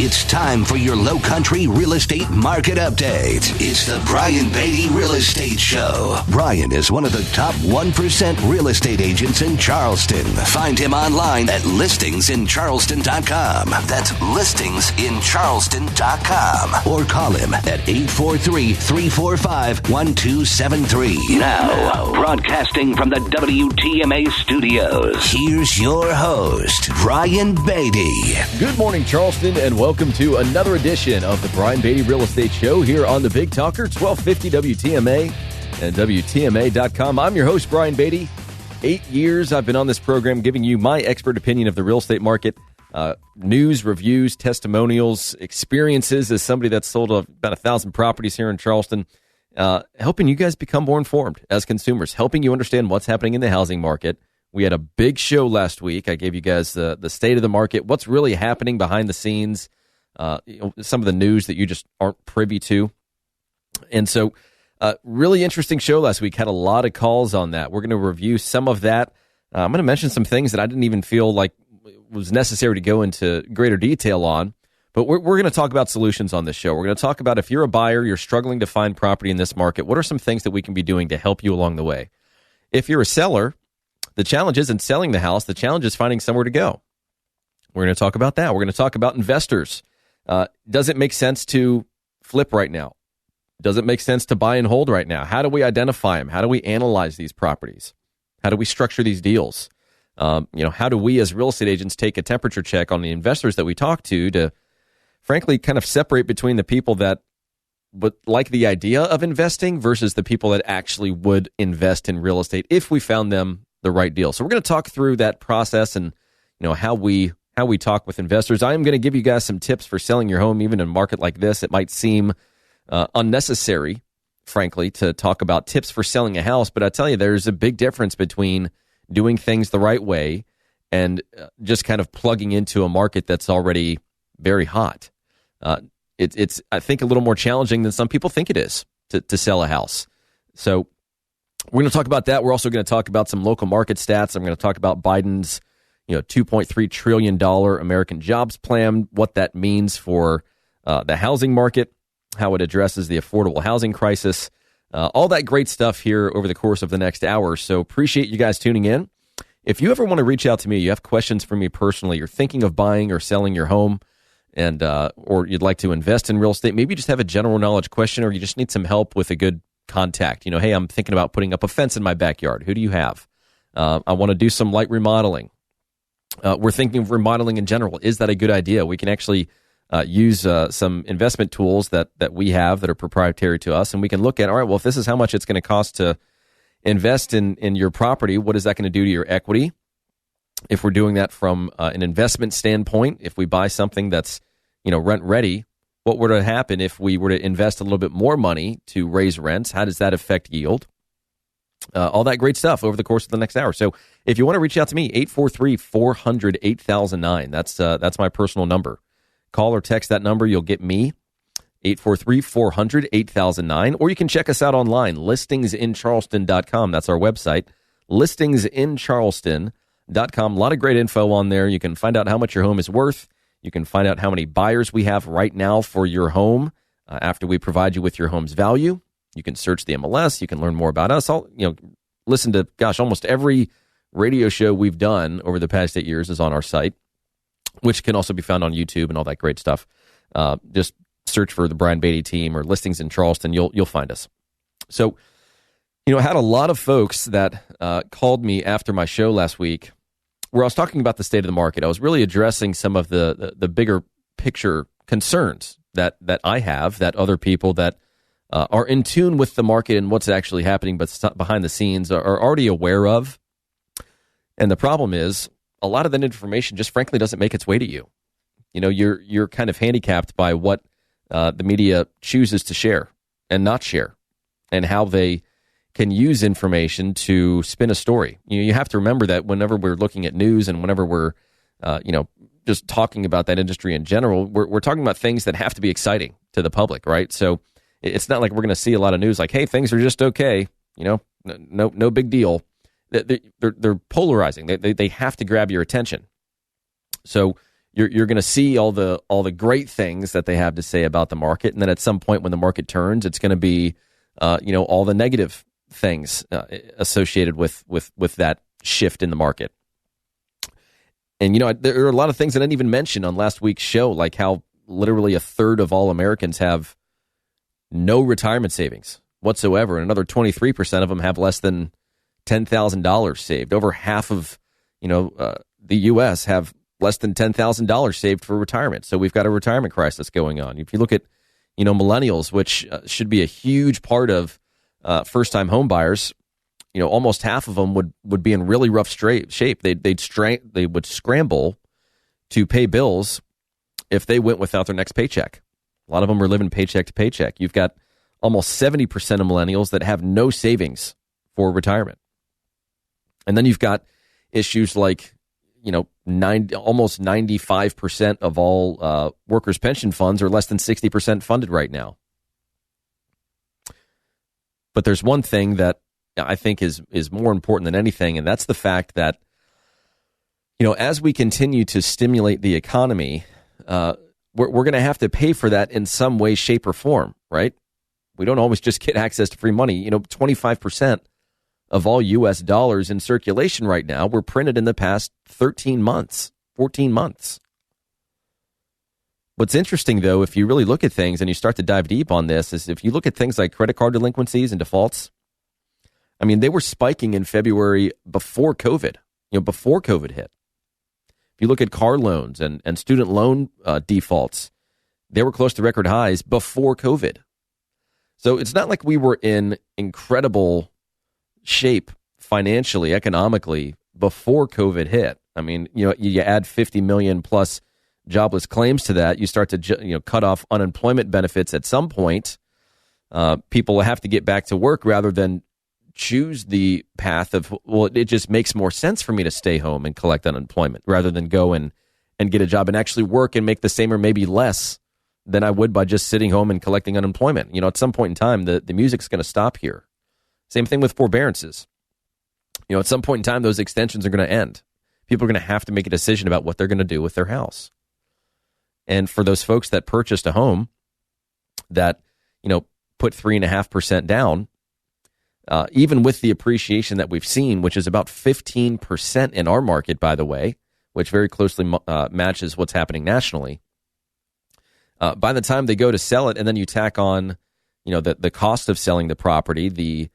It's time for your Low Country Real Estate Market Update. It's the Brian Beatty Real Estate Show. Brian is one of the top 1% real estate agents in Charleston. Find him online at listingsincharleston.com. That's listingsincharleston.com. Or call him at 843-345-1273. Now, broadcasting from the WTMA studios, here's your host, Brian Beatty. Good morning, Charleston, and welcome to another edition of the Brian Beatty Real Estate Show here on the Big Talker, 1250 WTMA and WTMA.com. I'm your host, Brian Beatty. 8 years I've been on this program giving you my expert opinion of the real estate market, news, reviews, testimonials, experiences as somebody that's sold about 1,000 properties here in Charleston, helping you guys become more informed as consumers, helping you understand what's happening in the housing market. We had a big show last week. I gave you guys the state of the market, what's really happening behind the scenes, some of the news that you just aren't privy to. And so really interesting show last week. Had a lot of calls on that. We're going to review some of that. I'm going to mention some things that I didn't even feel like was necessary to go into greater detail on. But we're going to talk about solutions on this show. We're going to talk about if you're a buyer, you're struggling to find property in this market, what are some things that we can be doing to help you along the way? If you're a seller, the challenge isn't selling the house. The challenge is finding somewhere to go. We're going to talk about that. We're going to talk about investors. Does it make sense to flip right now? Does it make sense to buy and hold right now? How do we identify them? How do we analyze these properties? How do we structure these deals? How do we as real estate agents take a temperature check on the investors that we talk to frankly kind of separate between the people that would like the idea of investing versus the people that actually would invest in real estate if we found them the right deal. So we're going to talk through that process and how we talk with investors. I am going to give you guys some tips for selling your home even in a market like this. It might seem unnecessary, frankly, to talk about tips for selling a house, but I tell you, there's a big difference between doing things the right way and just kind of plugging into a market that's already very hot. It's I think, a little more challenging than some people think it is to sell a house. So we're going to talk about that. We're also going to talk about some local market stats. I'm going to talk about Biden's $2.3 trillion American Jobs Plan, what that means for the housing market, how it addresses the affordable housing crisis, all that great stuff here over the course of the next hour. So appreciate you guys tuning in. If you ever want to reach out to me, you have questions for me personally, you're thinking of buying or selling your home, and or you'd like to invest in real estate, maybe you just have a general knowledge question, or you just need some help with a good contact. Hey, I'm thinking about putting up a fence in my backyard. Who do you have? I want to do some light remodeling. We're thinking of remodeling in general. Is that a good idea? We can actually use some investment tools that we have that are proprietary to us, and we can look at, all right, well, if this is how much it's going to cost to invest in your property, what is that going to do to your equity? If we're doing that from an investment standpoint, if we buy something that's rent ready, what were to happen if we were to invest a little bit more money to raise rents? How does that affect yield? All that great stuff over the course of the next hour. So if you want to reach out to me, 843-400-8009. That's my personal number. Call or text that number. You'll get me, 843-400-8009. Or you can check us out online, listingsincharleston.com. That's our website, listingsincharleston.com. A lot of great info on there. You can find out how much your home is worth. You can find out how many buyers we have right now for your home after we provide you with your home's value. You can search the MLS. You can learn more about us. Listen to, almost every radio show we've done over the past 8 years is on our site, which can also be found on YouTube and all that great stuff. Just search for the Brian Beatty team or Listings in Charleston. You'll find us. So, I had a lot of folks that called me after my show last week where I was talking about the state of the market. I was really addressing some of the bigger picture concerns that I have, that other people that are in tune with the market and what's actually happening but behind the scenes are already aware of. And the problem is a lot of that information just frankly doesn't make its way to you. You're kind of handicapped by what the media chooses to share and not share, and how they can use information to spin a story. You have to remember that whenever we're looking at news and whenever we're, just talking about that industry in general, we're talking about things that have to be exciting to the public, right? So it's not like we're going to see a lot of news like, hey, things are just okay, no big deal. They're polarizing. They have to grab your attention. So you're going to see all the great things that they have to say about the market, and then at some point when the market turns, it's going to be all the negative things associated with that shift in the market. And there are a lot of things I didn't even mention on last week's show, like how literally a third of all Americans have no retirement savings whatsoever, and another 23% of them have less than $10,000 saved. Over half of the U.S. have less than $10,000 saved for retirement. So we've got a retirement crisis going on. If you look at millennials, which should be a huge part of first-time home buyers, almost half of them would be in really rough shape. They would scramble to pay bills if they went without their next paycheck. A lot of them are living paycheck to paycheck. You've got almost 70% of millennials that have no savings for retirement. And then you've got issues like, almost 95% of all workers' pension funds are less than 60% funded right now. But there's one thing that I think is more important than anything, and that's the fact that, as we continue to stimulate the economy, we're going to have to pay for that in some way, shape, or form, right? We don't always just get access to free money. 25% of all U.S. dollars in circulation right now were printed in the past 13 months, 14 months. What's interesting, though, if you really look at things and you start to dive deep on this, is if you look at things like credit card delinquencies and defaults, I mean, they were spiking in February before COVID, before COVID hit. If you look at car loans and student loan defaults, they were close to record highs before COVID. So it's not like we were in incredible shape financially, economically, before COVID hit. I mean, you add 50 million plus jobless claims to that, you start to cut off unemployment benefits at some point. People have to get back to work rather than choose the path of, well, it just makes more sense for me to stay home and collect unemployment rather than go and get a job and actually work and make the same or maybe less than I would by just sitting home and collecting unemployment. At some point in time, the music's going to stop here. Same thing with forbearances. At some point in time, those extensions are going to end. People are going to have to make a decision about what they're going to do with their house. And for those folks that purchased a home that, put 3.5% down, even with the appreciation that we've seen, which is about 15% in our market, by the way, which very closely matches what's happening nationally. By the time they go to sell it, and then you tack on, the cost of selling the property, the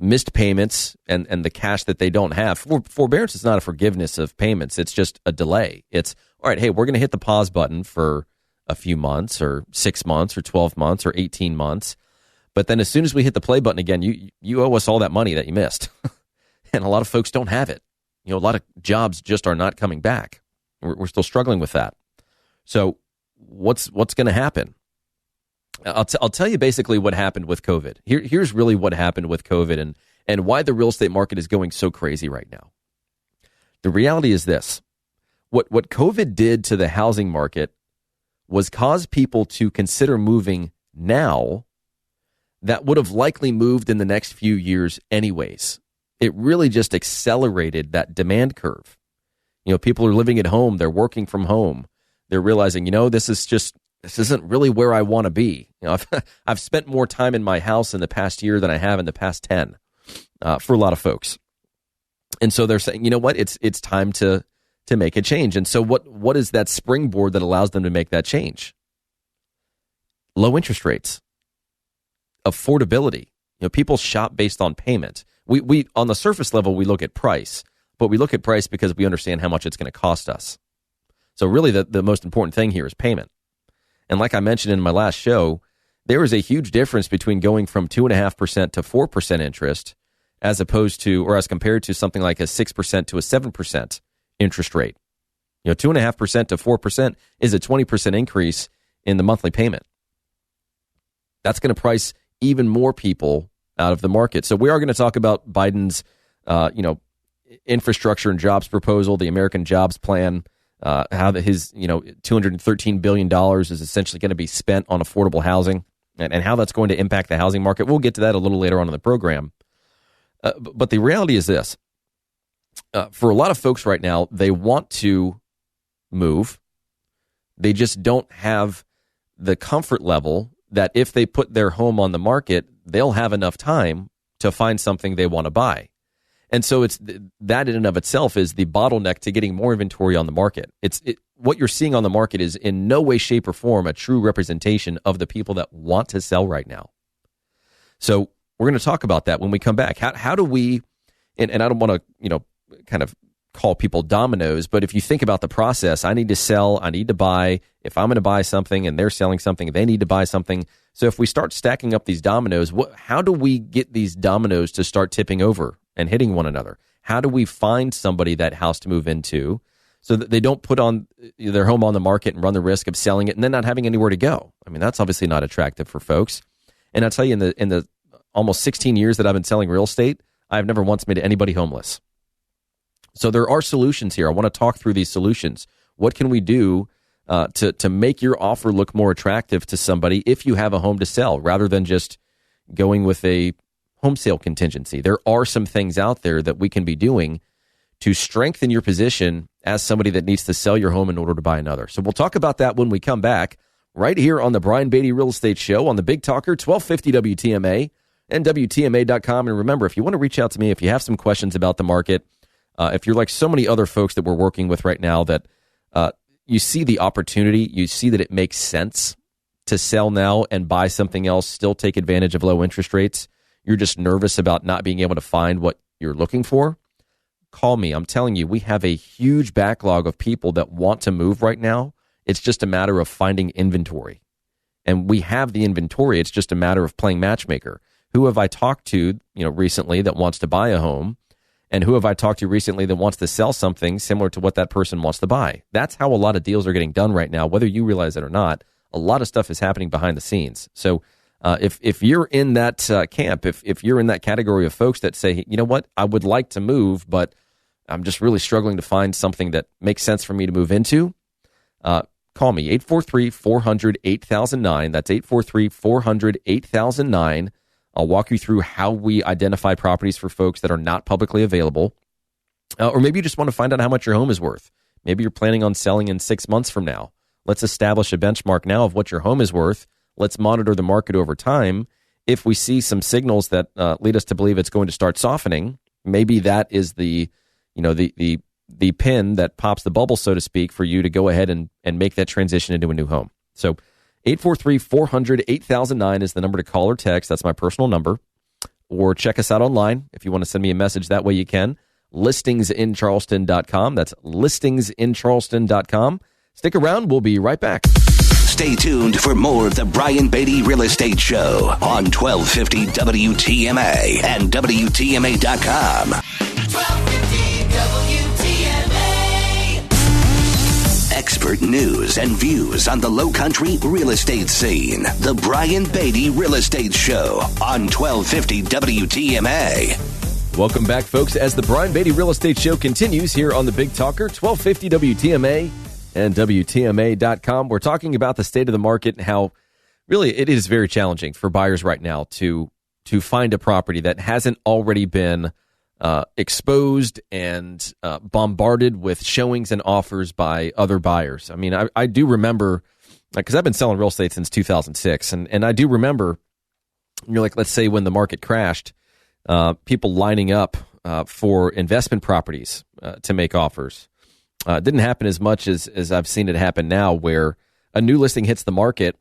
missed payments, and the cash that they don't have. Forbearance is not a forgiveness of payments. It's just a delay. It's, all right, hey, we're going to hit the pause button for a few months or 6 months or 12 months or 18 months. But then as soon as we hit the play button again, you owe us all that money that you missed. And a lot of folks don't have it. A lot of jobs just are not coming back. We're still struggling with that. So what's going to happen? I'll tell you basically what happened with COVID. Here's really what happened with COVID and why the real estate market is going so crazy right now. The reality is this. What COVID did to the housing market was cause people to consider moving now that would have likely moved in the next few years anyways. It really just accelerated that demand curve. People are living at home. They're working from home. They're realizing, this isn't really where I want to be. I've spent more time in my house in the past year than I have in the past 10 for a lot of folks. And so they're saying, it's time to make a change. And so what is that springboard that allows them to make that change? Low interest rates. Affordability. People shop based on payment. We on the surface level, we look at price, but we look at price because we understand how much it's going to cost us. So really the most important thing here is payment. And like I mentioned in my last show, there is a huge difference between going from 2.5% to 4% interest as opposed to, or as compared to something like a 6% to a 7% interest rate. 2.5% to 4% is a 20% increase in the monthly payment. That's going to price even more people out of the market. So we are going to talk about Biden's, infrastructure and jobs proposal, the American Jobs Plan, how his, $213 billion is essentially going to be spent on affordable housing and how that's going to impact the housing market. We'll get to that a little later on in the program. But the reality is this. For a lot of folks right now, they want to move. They just don't have the comfort level that if they put their home on the market, they'll have enough time to find something they want to buy. And so it's that in and of itself is the bottleneck to getting more inventory on the market. What you're seeing on the market is in no way, shape, or form a true representation of the people that want to sell right now. So we're going to talk about that when we come back. How do we, and I don't want to, kind of call people dominoes, but if you think about the process, I need to sell, I need to buy. If I'm going to buy something and they're selling something, they need to buy something. So if we start stacking up these dominoes, how do we get these dominoes to start tipping over and hitting one another? How do we find somebody that house to move into so that they don't put on their home on the market and run the risk of selling it and then not having anywhere to go? I mean, that's obviously not attractive for folks. And I'll tell you, in the almost 16 years that I've been selling real estate, I've never once made anybody homeless. So there are solutions here. I want to talk through these solutions. What can we do to make your offer look more attractive to somebody if you have a home to sell, rather than just going with a home sale contingency? There are some things out there that we can be doing to strengthen your position as somebody that needs to sell your home in order to buy another. So we'll talk about that when we come back, right here on the Brian Beatty Real Estate Show on the Big Talker, 1250 WTMA and WTMA.com. And remember, if you want to reach out to me, if you have some questions about the market, if you're like so many other folks that we're working with right now that you see the opportunity, you see that it makes sense to sell now and buy something else, still take advantage of low interest rates, you're just nervous about not being able to find what you're looking for, call me. I'm telling you, we have a huge backlog of people that want to move right now. It's just a matter of finding inventory. And we have the inventory. It's just a matter of playing matchmaker. Who have I talked to, recently that wants to buy a home? And who have I talked to recently that wants to sell something similar to what that person wants to buy? That's how a lot of deals are getting done right now, whether you realize it or not. A lot of stuff is happening behind the scenes. So if you're in that camp, if you're in that category of folks that say, you know what, I would like to move, but I'm just really struggling to find something that makes sense for me to move into, call me, 843-400-8009. That's 843-400-8009. I'll walk you through how we identify properties for folks that are not publicly available. Or maybe you just want to find out how much your home is worth. Maybe you're planning on selling in 6 months from now. Let's establish a benchmark now of what your home is worth. Let's monitor the market over time. If we see some signals that lead us to believe it's going to start softening, maybe that is the pin that pops the bubble, so to speak, for you to go ahead and make that transition into a new home. So 843-400-8009 is the number to call or text. That's my personal number. Or check us out online. If you want to send me a message that way, you can. Listingsincharleston.com. That's listingsincharleston.com. Stick around. We'll be right back. Stay tuned for more of the Brian Beatty Real Estate Show on 1250 WTMA and WTMA.com. 1250 WTMA. Expert news and views on the Lowcountry real estate scene. The Brian Beatty Real Estate Show on 1250 WTMA. Welcome back, folks, as the Brian Beatty Real Estate Show continues here on the Big Talker, 1250 WTMA and WTMA.com. We're talking about the state of the market and how really it is very challenging for buyers right now to find a property that hasn't already been exposed and bombarded with showings and offers by other buyers. I mean, I do remember, because I've been selling real estate since 2006, and I do remember, let's say when the market crashed, people lining up for investment properties to make offers. It didn't happen as much as I've seen it happen now, where a new listing hits the market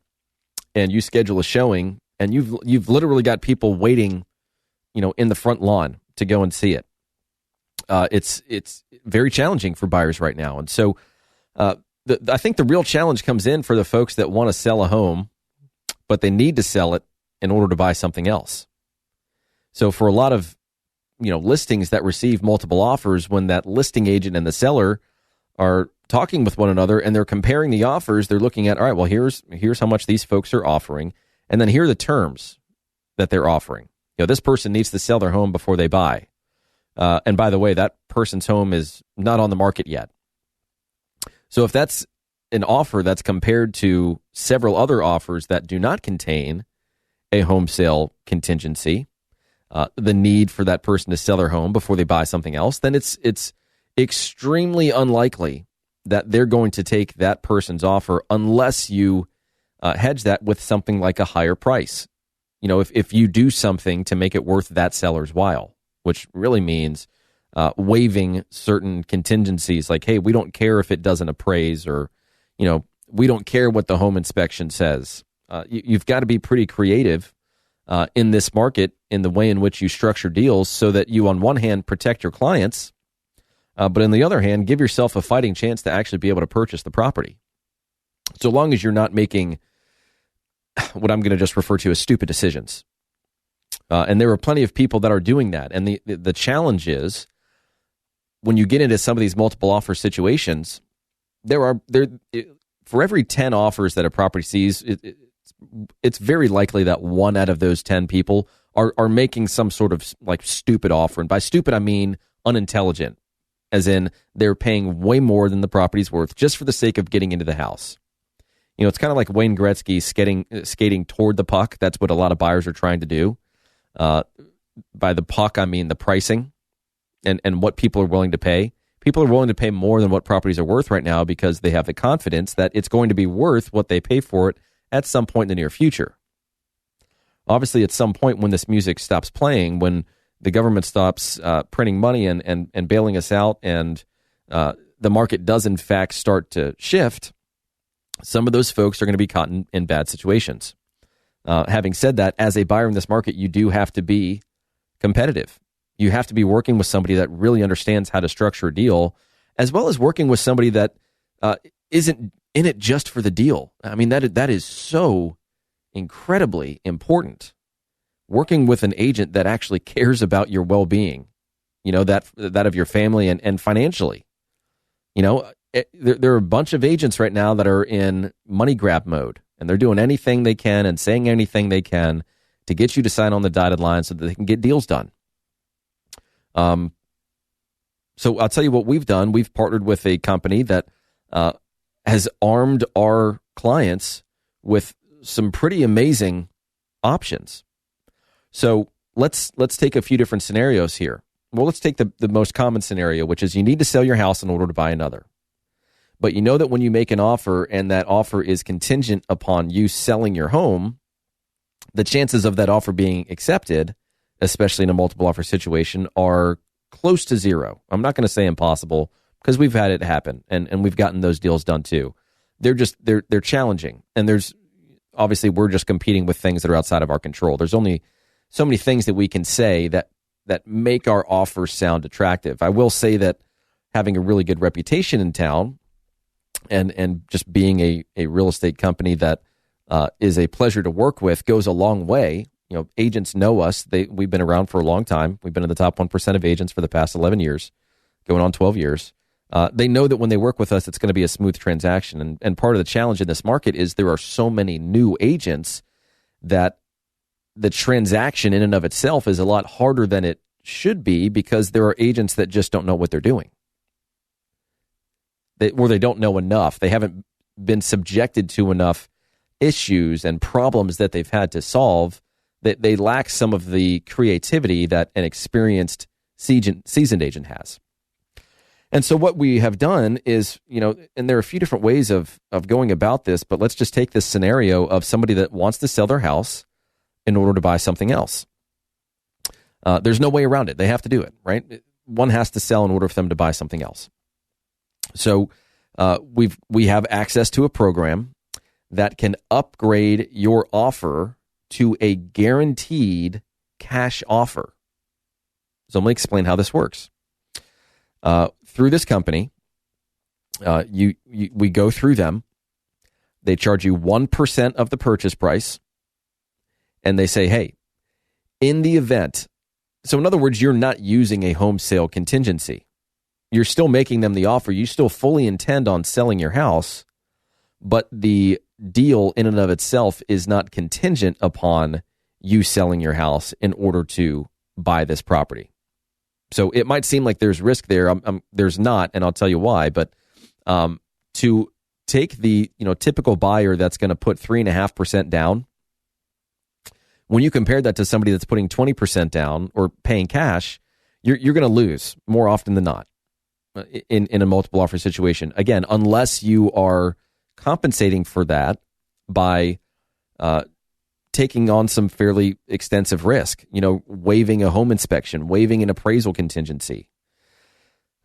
and you schedule a showing and you've literally got people waiting, in the front lawn to go and see it. It's very challenging for buyers right now. And so I think the real challenge comes in for the folks that want to sell a home, but they need to sell it in order to buy something else. So for a lot of, listings that receive multiple offers, when that listing agent and the seller are talking with one another and they're comparing the offers, they're looking at, all right, well, here's how much these folks are offering. And then here are the terms that they're offering. This person needs to sell their home before they buy. And by the way, that person's home is not on the market yet. So if that's an offer that's compared to several other offers that do not contain a home sale contingency, the need for that person to sell their home before they buy something else, then it's extremely unlikely that they're going to take that person's offer unless you hedge that with something like a higher price. If you do something to make it worth that seller's while, which really means waiving certain contingencies like, hey, we don't care if it doesn't appraise, or, we don't care what the home inspection says. You've got to be pretty creative in this market in the way in which you structure deals so that you, on one hand, protect your clients, but on the other hand, give yourself a fighting chance to actually be able to purchase the property. So long as you're not making what I'm going to just refer to as stupid decisions. And there are plenty of people that are doing that. And the challenge is, when you get into some of these multiple offer situations, for every 10 offers that a property sees, it's very likely that one out of those 10 people are making some sort of like stupid offer. And by stupid, I mean unintelligent, as in they're paying way more than the property's worth just for the sake of getting into the house. It's kind of like Wayne Gretzky skating toward the puck. That's what a lot of buyers are trying to do. By the puck, I mean the pricing and what people are willing to pay. People are willing to pay more than what properties are worth right now because they have the confidence that it's going to be worth what they pay for it at some point in the near future. Obviously, at some point when this music stops playing, when the government stops printing money and bailing us out, and the market does in fact start to shift, some of those folks are going to be caught in bad situations. Having said that, as a buyer in this market, you do have to be competitive. You have to be working with somebody that really understands how to structure a deal, as well as working with somebody that isn't in it just for the deal. I mean, that is so incredibly important. Working with an agent that actually cares about your well-being, that of your family and financially. There are a bunch of agents right now that are in money grab mode, and they're doing anything they can and saying anything they can to get you to sign on the dotted line so that they can get deals done. So I'll tell you what we've done. We've partnered with a company that has armed our clients with some pretty amazing options. So let's take a few different scenarios here. Well, let's take the most common scenario, which is you need to sell your house in order to buy another. But you know that when you make an offer and that offer is contingent upon you selling your home, the chances of that offer being accepted, especially in a multiple offer situation, are close to zero. I'm not going to say impossible, because we've had it happen and we've gotten those deals done too. They're challenging, and obviously we're just competing with things that are outside of our control. There's only so many things that we can say that make our offers sound attractive. I will say that having a really good reputation in town and just being a real estate company that is a pleasure to work with goes a long way. Agents know us. We've been around for a long time. We've been in the top 1% of agents for the past 11 years, going on 12 years. They know that when they work with us, it's going to be a smooth transaction. And part of the challenge in this market is there are so many new agents that the transaction in and of itself is a lot harder than it should be, because there are agents that just don't know what they're doing. They don't know enough. They haven't been subjected to enough issues and problems that they've had to solve, that they lack some of the creativity that an experienced seasoned agent has. And so what we have done is, and there are a few different ways of going about this, but let's just take this scenario of somebody that wants to sell their house in order to buy something else. There's no way around it. They have to do it, right? One has to sell in order for them to buy something else. So we have access to a program that can upgrade your offer to a guaranteed cash offer. So let me explain how this works. Through this company, we go through them. They charge you 1% of the purchase price, and they say, hey, in the event, so in other words, you're not using a home sale contingency. You're still making them the offer. You still fully intend on selling your house, but the deal in and of itself is not contingent upon you selling your house in order to buy this property. So it might seem like there's risk there. There's not, and I'll tell you why. But to take the typical buyer that's going to put 3.5% down, when you compare that to somebody that's putting 20% down or paying cash, you're going to lose more often than not. in a multiple offer situation. Again, unless you are compensating for that by taking on some fairly extensive risk, waiving a home inspection, waiving an appraisal contingency.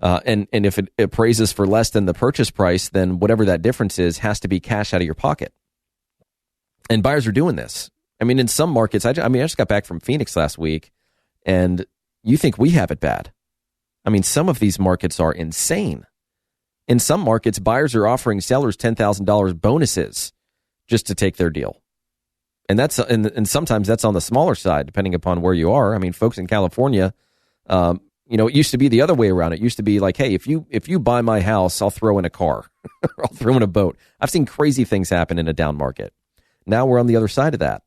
And if it appraises for less than the purchase price, then whatever that difference is has to be cash out of your pocket. And buyers are doing this. I mean, in some markets, I just got back from Phoenix last week, and you think we have it bad. I mean, some of these markets are insane. In some markets, buyers are offering sellers $10,000 bonuses just to take their deal. And and sometimes that's on the smaller side, depending upon where you are. I mean, folks in California, it used to be the other way around. It used to be like, hey, if you buy my house, I'll throw in a car, or I'll throw in a boat. I've seen crazy things happen in a down market. Now we're on the other side of that.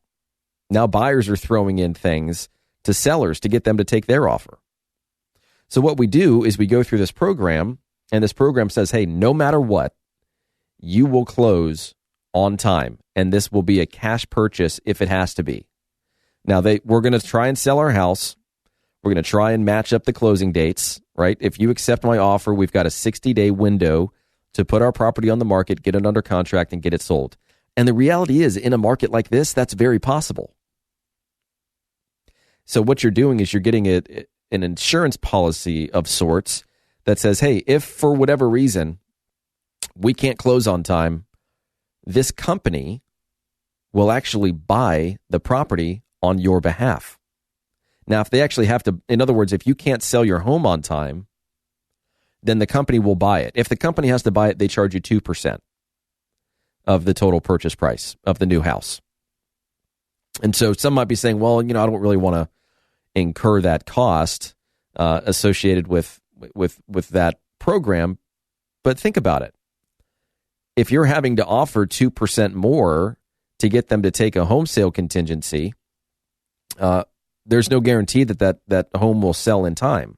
Now buyers are throwing in things to sellers to get them to take their offer. So what we do is we go through this program, and this program says, hey, no matter what, you will close on time, and this will be a cash purchase if it has to be. Now, we're going to try and sell our house. We're going to try and match up the closing dates, right? If you accept my offer, we've got a 60-day window to put our property on the market, get it under contract, and get it sold. And the reality is, in a market like this, that's very possible. So what you're doing is you're getting an insurance policy of sorts that says, hey, if for whatever reason we can't close on time, this company will actually buy the property on your behalf. Now, if they actually have to, in other words, if you can't sell your home on time, then the company will buy it. If the company has to buy it, they charge you 2% of the total purchase price of the new house. And so some might be saying, well, I don't really want to incur that cost associated with that program. But think about it. If you're having to offer 2% more to get them to take a home sale contingency, there's no guarantee that home will sell in time.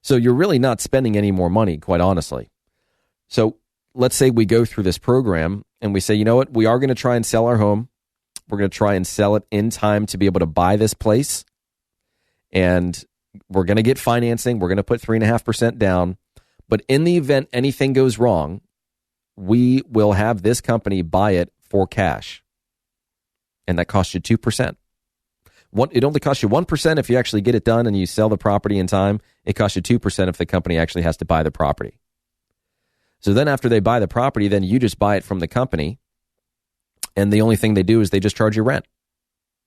So you're really not spending any more money, quite honestly. So let's say we go through this program and we say, you know what, we are going to try and sell our home. We're going to try and sell it in time to be able to buy this place. And we're going to get financing. We're going to put 3.5% down. But in the event anything goes wrong, we will have this company buy it for cash. And that costs you 2%. It only costs you 1% if you actually get it done and you sell the property in time. It costs you 2% if the company actually has to buy the property. So then after they buy the property, then you just buy it from the company. And the only thing they do is they just charge you rent.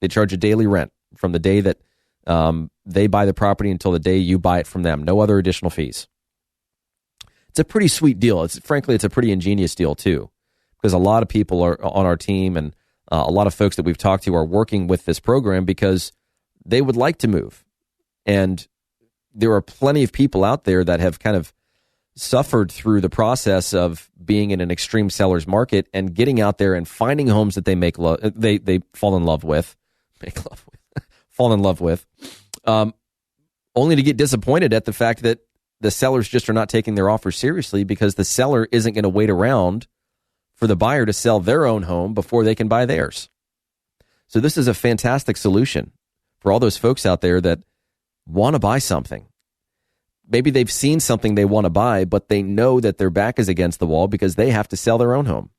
They charge you daily rent from the day that they buy the property until the day you buy it from them. No other additional fees. It's a pretty sweet deal. Frankly, it's a pretty ingenious deal too, because a lot of people are on our team and a lot of folks that we've talked to are working with this program because they would like to move. And there are plenty of people out there that have kind of suffered through the process of being in an extreme seller's market and getting out there and finding homes that they fall in love with, only to get disappointed at the fact that the sellers just are not taking their offer seriously because the seller isn't going to wait around for the buyer to sell their own home before they can buy theirs. So this is a fantastic solution for all those folks out there that want to buy something. Maybe they've seen something they want to buy, but they know that their back is against the wall because they have to sell their own home.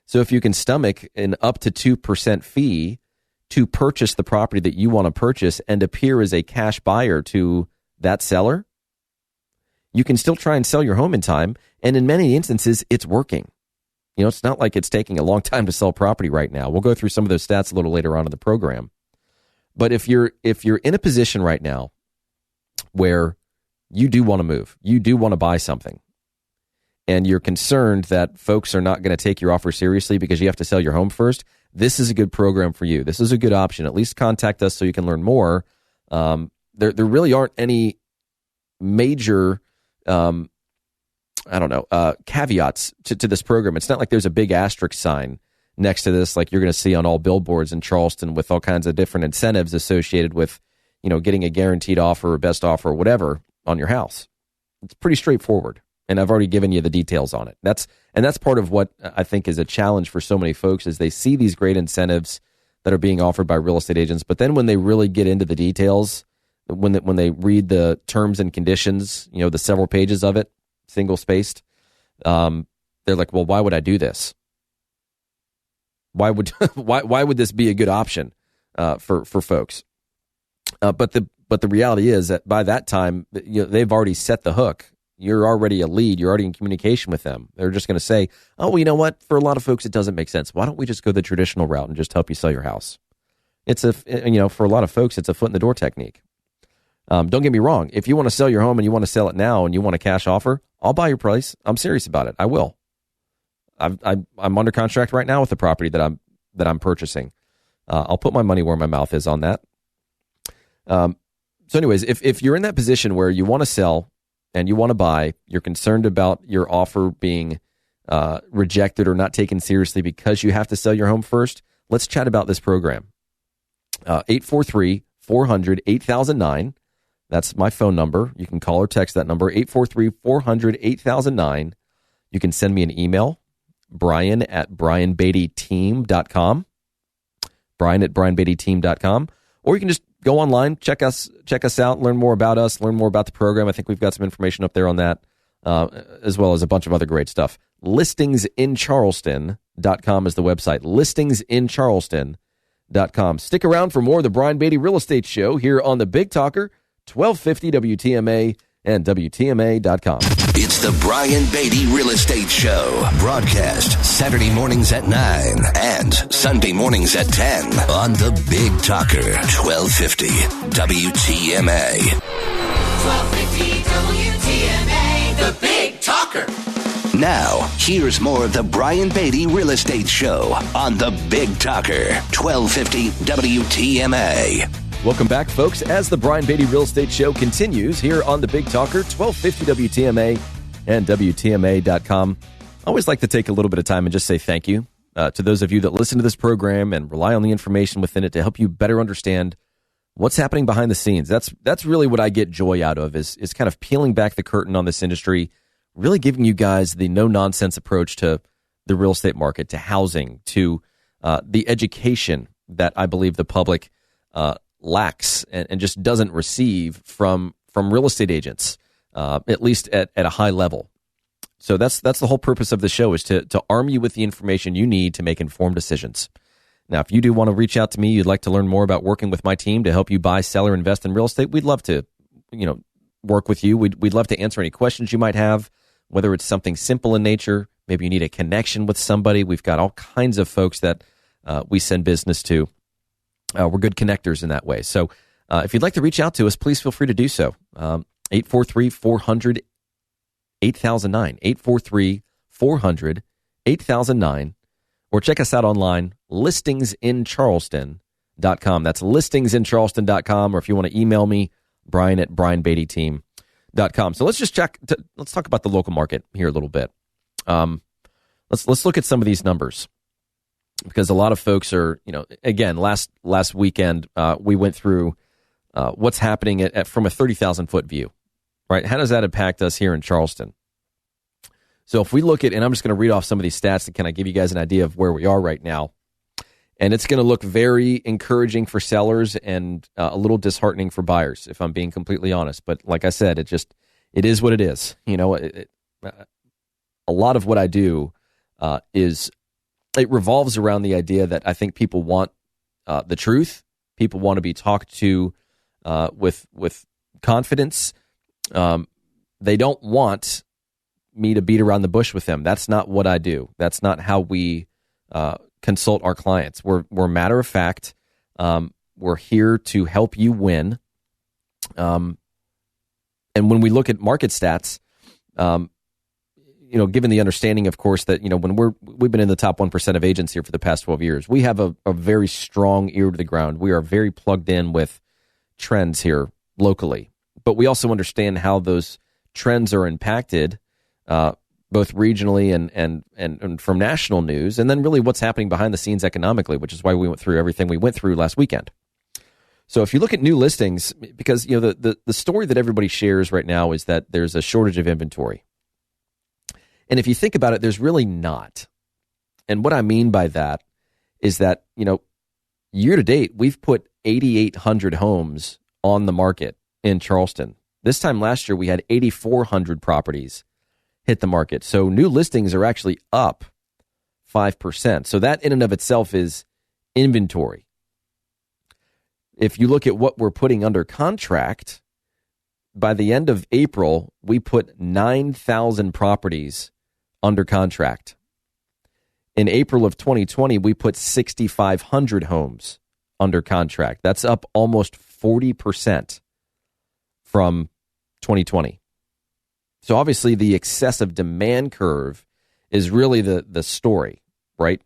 So if you can stomach an up to 2% fee to purchase the property that you want to purchase and appear as a cash buyer to that seller, you can still try and sell your home in time. And in many instances, it's working. It's not like it's taking a long time to sell property right now. We'll go through some of those stats a little later on in the program. But if you're in a position right now where you do want to move, you do want to buy something, and you're concerned that folks are not going to take your offer seriously because you have to sell your home first, this is a good program for you. This is a good option. At least contact us so you can learn more. There really aren't any major caveats to this program. It's not like there's a big asterisk sign next to this like you're going to see on all billboards in Charleston with all kinds of different incentives associated with, getting a guaranteed offer or best offer or whatever on your house. It's pretty straightforward, and I've already given you the details on it. That's part of what I think is a challenge for so many folks is they see these great incentives that are being offered by real estate agents, but then when they really get into the details, when they read the terms and conditions, the several pages of it, single spaced, they're like, well, why would I do this? Why would why would this be a good option for folks? But the reality is that by that time, they've already set the hook. You're already a lead. You're already in communication with them. They're just going to say, oh, well, you know what? For a lot of folks, it doesn't make sense. Why don't we just go the traditional route and just help you sell your house? It's for a lot of folks, it's a foot in the door technique. Don't get me wrong. If you want to sell your home and you want to sell it now and you want a cash offer, I'll buy your price. I'm serious about it. I will. I'm under contract right now with the property that I'm purchasing. I'll put my money where my mouth is on that. So anyways, if you're in that position where you want to sell and you want to buy, you're concerned about your offer being rejected or not taken seriously because you have to sell your home first, let's chat about this program. 843-400-8009. That's my phone number. You can call or text that number, 843-400-8009. You can send me an email, brian@brianbeattyteam.com, brian@brianbeattyteam.com, or you can just go online, check us out, learn more about us, learn more about the program. I think we've got some information up there on that, as well as a bunch of other great stuff. Listingsincharleston.com is the website, listingsincharleston.com. Stick around for more of the Brian Beatty Real Estate Show here on the Big Talker, 1250 WTMA and WTMA.com. It's the Brian Beatty Real Estate Show. Broadcast Saturday mornings at 9 and Sunday mornings at 10 on the Big Talker, 1250 WTMA. 1250 WTMA, the Big Talker. Now, here's more of the Brian Beatty Real Estate Show on the Big Talker, 1250 WTMA. Welcome back, folks, as the Brian Beatty Real Estate Show continues here on the Big Talker, 1250 WTMA and WTMA.com. I always like to take a little bit of time and just say thank you to those of you that listen to this program and rely on the information within it to help you better understand what's happening behind the scenes. That's really what I get joy out of, is kind of peeling back the curtain on this industry, really giving you guys the no-nonsense approach to the real estate market, to housing, to the education that I believe the public lacks and just doesn't receive from real estate agents, at least at a high level. So that's the whole purpose of the show, is to arm you with the information you need to make informed decisions. Now, if you do want to reach out to me, you'd like to learn more about working with my team to help you buy, sell, or invest in real estate, we'd love to, work with you. We'd love to answer any questions you might have, whether it's something simple in nature, maybe you need a connection with somebody. We've got all kinds of folks that we send business to. We're good connectors in that way. So if you'd like to reach out to us, please feel free to do so. 843-400-8009, 843-400-8009, or check us out online, listingsincharleston.com. That's listingsincharleston.com, or if you want to email me, brian@brianbeattyteam.com. So let's just let's talk about the local market here a little bit. Let's look at some of these numbers, because a lot of folks are, again, last weekend, we went through what's happening from a 30,000-foot view, right? How does that impact us here in Charleston? So if we look at, and I'm just going to read off some of these stats to kind of give you guys an idea of where we are right now, and it's going to look very encouraging for sellers and a little disheartening for buyers, if I'm being completely honest. But like I said, it is what it is. A lot of what I do is, it revolves around the idea that I think people want the truth. People want to be talked to with confidence. They don't want me to beat around the bush with them. That's not what I do. That's not how we consult our clients. We're matter of fact. We're here to help you win. And when we look at market stats, given the understanding, of course, that, when we've been in the top 1% of agents here for the past 12 years, we have a very strong ear to the ground. We are very plugged in with trends here locally, but we also understand how those trends are impacted, both regionally and from national news, and then really what's happening behind the scenes economically, which is why we went through everything we went through last weekend. So if you look at new listings, because, the story that everybody shares right now is that there's a shortage of inventory. And if you think about it, there's really not. And what I mean by that is that, year to date, we've put 8,800 homes on the market in Charleston. This time last year, we had 8,400 properties hit the market. So new listings are actually up 5%. So that in and of itself is inventory. If you look at what we're putting under contract, by the end of April, we put 9,000 properties under contract. In April of 2020, we put 6,500 homes under contract. That's up almost 40% from 2020. So obviously the excessive demand curve is really the story, right?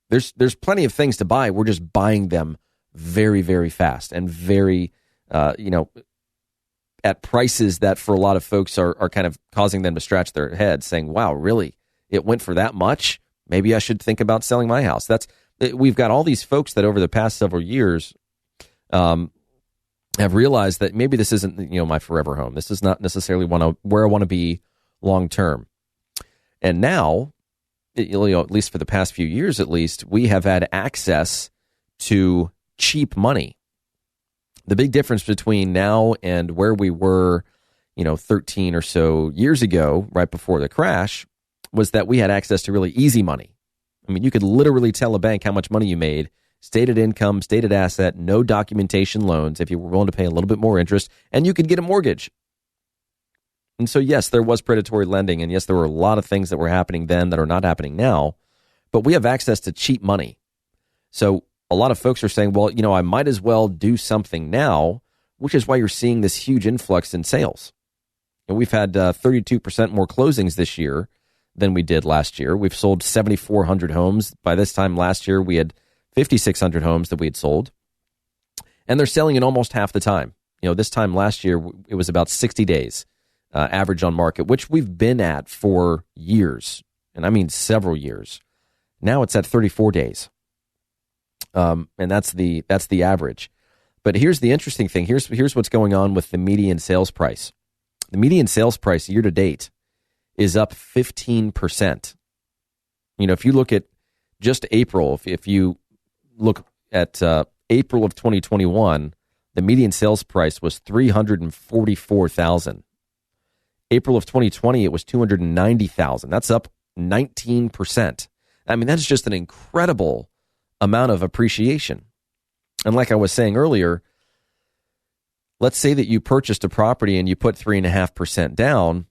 There's plenty of things to buy. We're just buying them very, very fast and very, at prices that for a lot of folks are kind of causing them to scratch their heads saying, wow, really? It went for that much? Maybe I should think about selling my house. We've got all these folks that over the past several years have realized that maybe this isn't my forever home. This is not necessarily where I want to be long term. And now, at least for the past few years, at least, we have had access to cheap money. The big difference between now and where we were, 13 or so years ago, right before the crash, was that we had access to really easy money. I mean, you could literally tell a bank how much money you made, stated income, stated asset, no documentation loans if you were willing to pay a little bit more interest, and you could get a mortgage. And so, yes, there was predatory lending, and yes, there were a lot of things that were happening then that are not happening now, but we have access to cheap money. So a lot of folks are saying, well, I might as well do something now, which is why you're seeing this huge influx in sales. And we've had 32% more closings this year than we did last year. We've sold 7,400 homes. By this time last year, we had 5,600 homes that we had sold. And they're selling in almost half the time. This time last year, it was about 60 days average on market, which we've been at for years. And I mean several years. Now it's at 34 days. And that's the average. But here's the interesting thing. Here's what's going on with the median sales price. The median sales price year to date is up 15%. If you look at just April, if you look at April of 2021, the median sales price was $344,000. April of 2020, it was $290,000. That's up 19%. I mean, that's just an incredible amount of appreciation. And like I was saying earlier, let's say that you purchased a property and you put 3.5% down.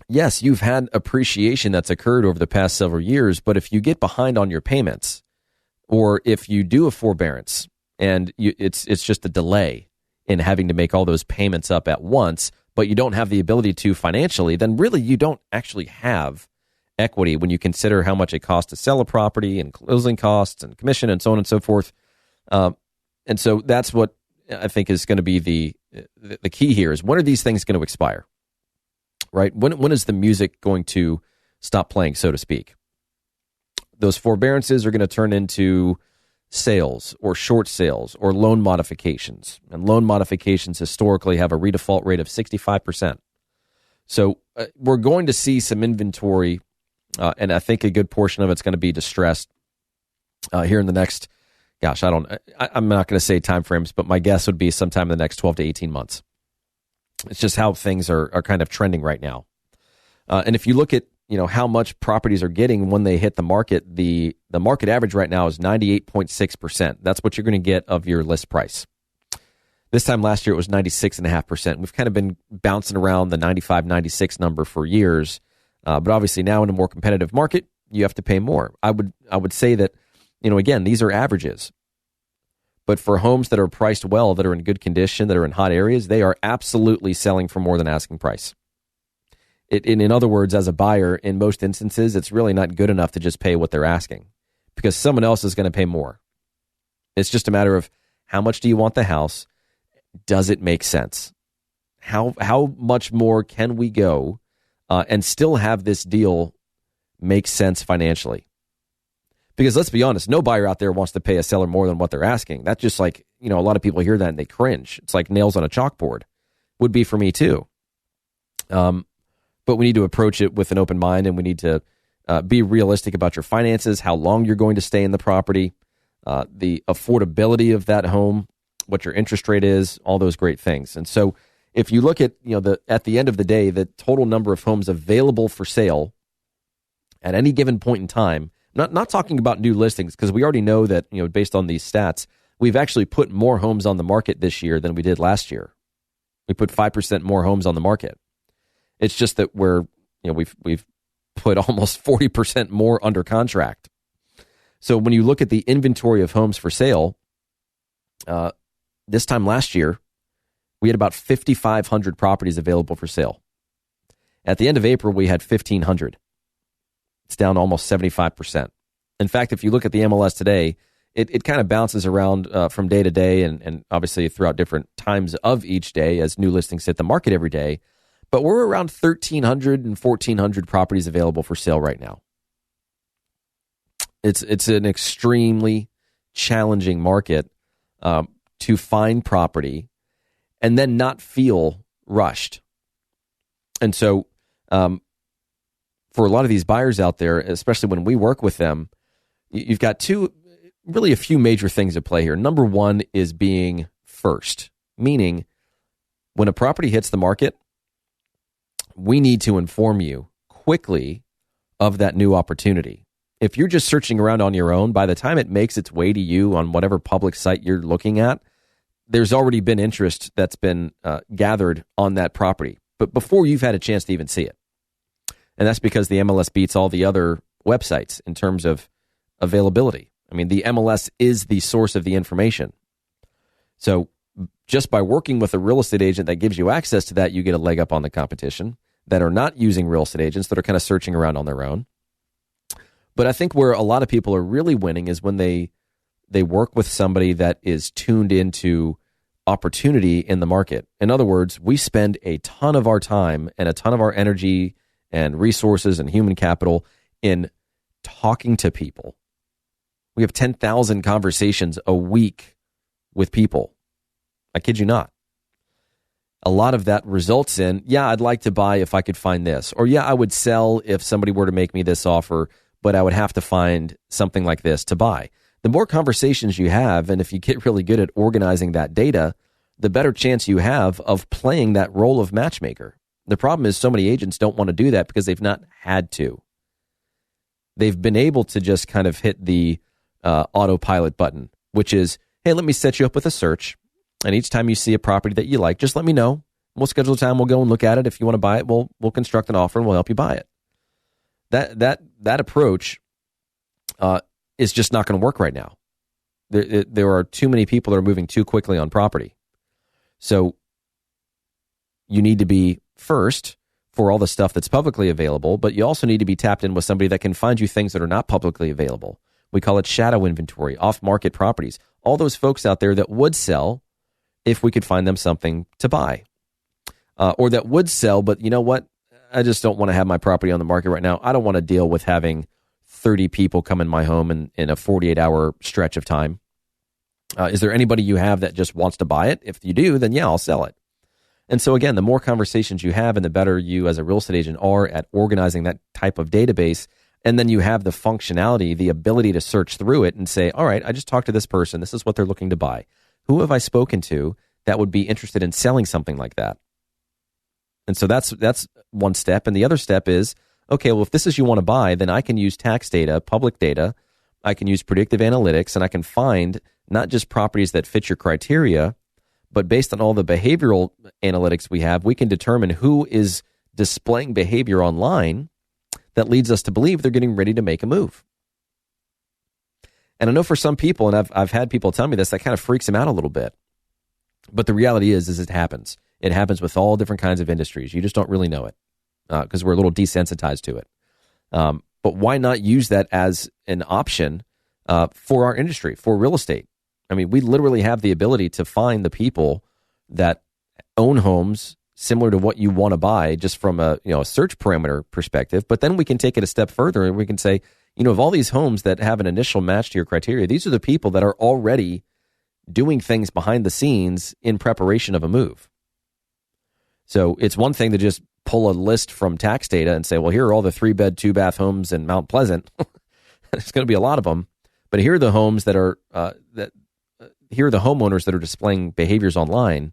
Yes, you've had appreciation that's occurred over the past several years, but if you get behind on your payments, or if you do a forbearance and it's just a delay in having to make all those payments up at once, but you don't have the ability to financially, then really you don't actually have equity when you consider how much it costs to sell a property and closing costs and commission and so on and so forth. And so that's what I think is going to be the key here is when are these things going to expire, right? When is the music going to stop playing, so to speak? Those forbearances are going to turn into sales or short sales or loan modifications. And loan modifications historically have a redefault rate of 65%. So we're going to see some inventory, and I think a good portion of it's going to be distressed here in the next, I'm not going to say time frames, but my guess would be sometime in the next 12 to 18 months. It's just how things are kind of trending right now. And if you look at how much properties are getting when they hit the market, the market average right now is 98.6%. That's what you're going to get of your list price. This time last year, it was 96.5%. We've kind of been bouncing around the 95, 96 number for years. But obviously now in a more competitive market, you have to pay more. I would say that, again, these are averages. But for homes that are priced well, that are in good condition, that are in hot areas, they are absolutely selling for more than asking price. In other words, as a buyer, in most instances, it's really not good enough to just pay what they're asking because someone else is going to pay more. It's just a matter of how much do you want the house? Does it make sense? How much more can we go and still have this deal make sense financially? Because let's be honest, no buyer out there wants to pay a seller more than what they're asking. That's just like, a lot of people hear that and they cringe. It's like nails on a chalkboard. Would be for me too. But we need to approach it with an open mind, and we need to be realistic about your finances, how long you're going to stay in the property, the affordability of that home, what your interest rate is, all those great things. And so if you look at, at the end of the day, the total number of homes available for sale at any given point in time, not talking about new listings, because we already know that, based on these stats, we've actually put more homes on the market this year than we did last year. We put 5% more homes on the market. It's just that we've put almost 40% more under contract. So when you look at the inventory of homes for sale, this time last year, we had about 5,500 properties available for sale. At the end of April, we had 1,500. It's down almost 75%. In fact, if you look at the MLS today, it kind of bounces around from day to day and obviously throughout different times of each day as new listings hit the market every day. But we're around 1,300 and 1,400 properties available for sale right now. It's an extremely challenging market to find property and then not feel rushed. And so for a lot of these buyers out there, especially when we work with them, you've got really a few major things at play here. Number one is being first, meaning when a property hits the market, we need to inform you quickly of that new opportunity. If you're just searching around on your own, by the time it makes its way to you on whatever public site you're looking at, there's already been interest that's been gathered on that property, but before you've had a chance to even see it. And that's because the MLS beats all the other websites in terms of availability. I mean, the MLS is the source of the information. So just by working with a real estate agent that gives you access to that, you get a leg up on the competition that are not using real estate agents, that are kind of searching around on their own. But I think where a lot of people are really winning is when they work with somebody that is tuned into opportunity in the market. In other words, we spend a ton of our time and a ton of our energy and resources and human capital in talking to people. We have 10,000 conversations a week with people. I kid you not. A lot of that results in, yeah, I'd like to buy if I could find this. Or yeah, I would sell if somebody were to make me this offer, but I would have to find something like this to buy. The more conversations you have, and if you get really good at organizing that data, the better chance you have of playing that role of matchmaker. The problem is so many agents don't want to do that because they've not had to. They've been able to just kind of hit the autopilot button, which is, hey, let me set you up with a search. And each time you see a property that you like, just let me know. We'll schedule a time. We'll go and look at it. If you want to buy it, we'll construct an offer and we'll help you buy it. That approach is just not going to work right now. There are too many people that are moving too quickly on property. So you need to be first for all the stuff that's publicly available, but you also need to be tapped in with somebody that can find you things that are not publicly available. We call it shadow inventory, off-market properties. All those folks out there that would sell if we could find them something to buy. Or that would sell, but you know what? I just don't want to have my property on the market right now. I don't want to deal with having 30 people come in my home in a 48-hour stretch of time. Is there anybody you have that just wants to buy it? If you do, then yeah, I'll sell it. And so again, the more conversations you have and the better you as a real estate agent are at organizing that type of database. And then you have the functionality, the ability to search through it and say, all right, I just talked to this person. This is what they're looking to buy. Who have I spoken to that would be interested in selling something like that? And so that's one step. And the other step is, okay, well, if this is you want to buy, then I can use tax data, public data. I can use predictive analytics, and I can find not just properties that fit your criteria, but based on all the behavioral analytics we have, we can determine who is displaying behavior online that leads us to believe they're getting ready to make a move. And I know for some people, and I've had people tell me this, that kind of freaks them out a little bit. But the reality is it happens. It happens with all different kinds of industries. You just don't really know it because we're a little desensitized to it. But why not use that as an option for our industry, for real estate? I mean, we literally have the ability to find the people that own homes similar to what you want to buy just from a search parameter perspective. But then we can take it a step further and we can say, of all these homes that have an initial match to your criteria, these are the people that are already doing things behind the scenes in preparation of a move. So it's one thing to just pull a list from tax data and say, well, here are all the 3-bed, 2-bath homes in Mount Pleasant. There's going to be a lot of them. But here are the homes that are here are the homeowners that are displaying behaviors online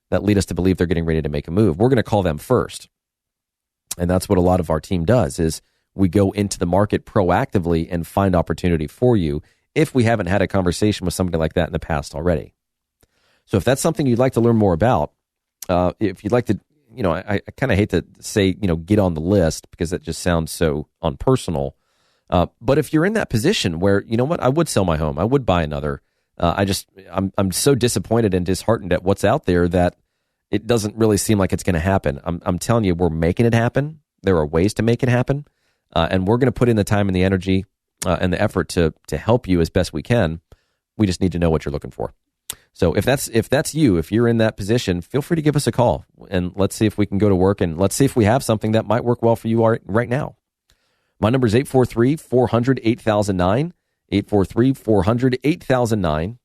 that lead us to believe they're getting ready to make a move. We're going to call them first. And that's what a lot of our team does, is we go into the market proactively and find opportunity for you if we haven't had a conversation with somebody like that in the past already. So if that's something you'd like to learn more about, if you'd like to, I kind of hate to say, get on the list because that just sounds so unpersonal. But if you're in that position where, you know what, I would sell my home, I would buy another. I'm so disappointed and disheartened at what's out there that it doesn't really seem like it's going to happen. I'm telling you, we're making it happen. There are ways to make it happen. And we're going to put in the time and the energy and the effort to help you as best we can. We just need to know what you're looking for. So if that's you, if you're in that position, feel free to give us a call and let's see if we can go to work and let's see if we have something that might work well for you right now. My number is 843-400-8009, 843-400-8009,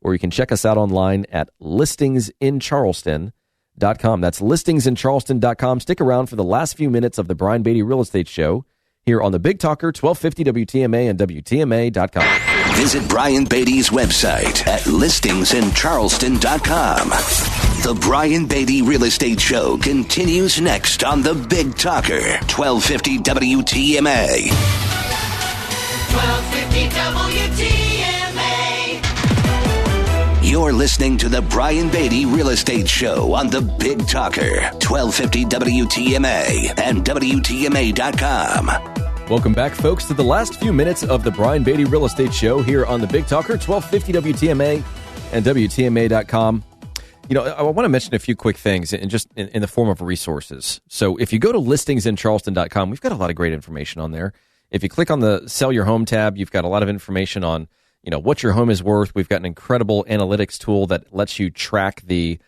or you can check us out online at listingsincharleston.com. That's listingsincharleston.com. Stick around for the last few minutes of the Brian Beatty Real Estate Show here on the Big Talker, 1250 WTMA and WTMA.com. Visit Brian Beatty's website at listingsincharleston.com. The Brian Beatty Real Estate Show continues next on the Big Talker, 1250 WTMA. 1250 WTMA. You're listening to the Brian Beatty Real Estate Show on the Big Talker, 1250 WTMA and WTMA.com. Welcome back, folks, to the last few minutes of the Brian Beatty Real Estate Show here on the Big Talker, 1250 WTMA and WTMA.com. I want to mention a few quick things in the form of resources. So if you go to listingsincharleston.com, we've got a lot of great information on there. If you click on the Sell Your Home tab, you've got a lot of information on, what your home is worth. We've got an incredible analytics tool that lets you track the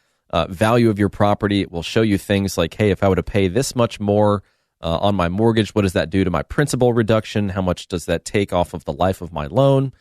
value of your property. It will show you things like, hey, if I were to pay this much more on my mortgage, what does that do to my principal reduction? How much does that take off of the life of my loan?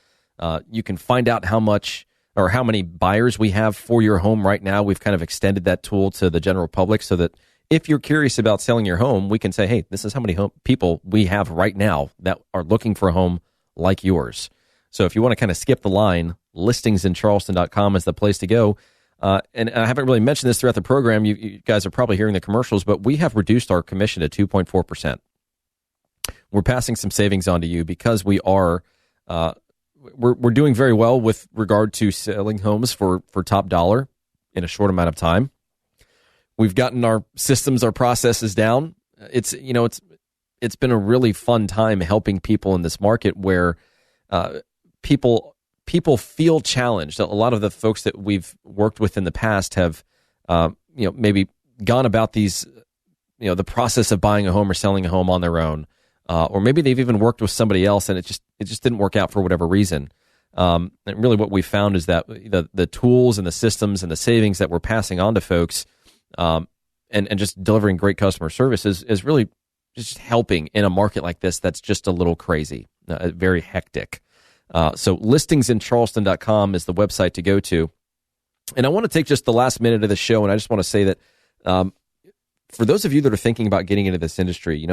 You can find out how much or how many buyers we have for your home right now. We've kind of extended that tool to the general public so that if you're curious about selling your home, we can say, hey, this is how many people we have right now that are looking for a home like yours. So if you want to kind of skip the line, listingsincharleston.com is the place to go. And I haven't really mentioned this throughout the program. You guys are probably hearing the commercials, but we have reduced our commission to 2.4%. We're passing some savings on to you because we are we're doing very well with regard to selling homes for top dollar in a short amount of time. We've gotten our systems, our processes down. It's been a really fun time helping people in this market where people feel challenged. A lot of the folks that we've worked with in the past have maybe gone about these the process of buying a home or selling a home on their own. Or maybe they've even worked with somebody else and it just didn't work out for whatever reason. And really what we found is that the tools and the systems and the savings that we're passing on to folks and just delivering great customer service is really just helping in a market like this that's just a little crazy, very hectic. So listingsincharleston.com is the website to go to. And I want to take just the last minute of the show and I just want to say that for those of you that are thinking about getting into this industry,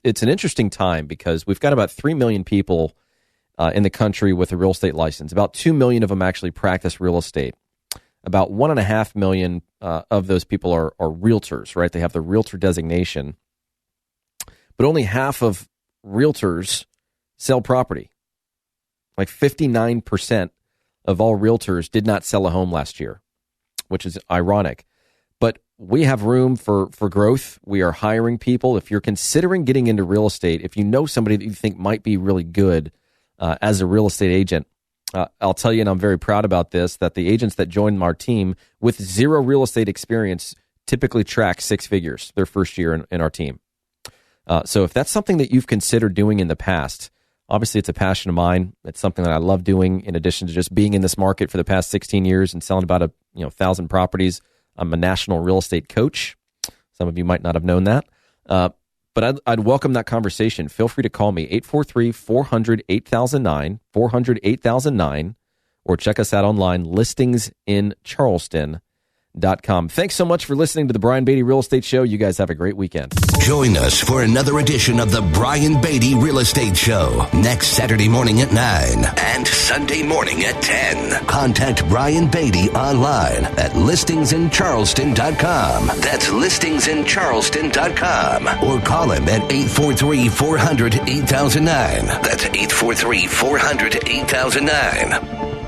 it's an interesting time because we've got about 3 million people in the country with a real estate license. About 2 million of them actually practice real estate. About 1.5 million of those people are realtors, right? They have the realtor designation. But only half of realtors sell property. Like 59% of all realtors did not sell a home last year, which is ironic. But we have room for growth. We are hiring people. If you're considering getting into real estate, if you know somebody that you think might be really good as a real estate agent, I'll tell you, and I'm very proud about this, that the agents that join our team with zero real estate experience typically track 6 figures their first year in our team. So if that's something that you've considered doing in the past, obviously it's a passion of mine. It's something that I love doing in addition to just being in this market for the past 16 years and selling about 1,000 properties. I'm a national real estate coach. Some of you might not have known that. But I'd welcome that conversation. Feel free to call me, 843-400-8009, 400-8009, or check us out online, listingsincharleston.com. Thanks so much for listening to the Brian Beatty Real Estate Show. You guys have a great weekend. Join us for another edition of the Brian Beatty Real Estate Show next Saturday morning at 9 and Sunday morning at 10. Contact Brian Beatty online at listingsincharleston.com. That's listingsincharleston.com. Or call him at 843-400-8009. That's 843-400-8009.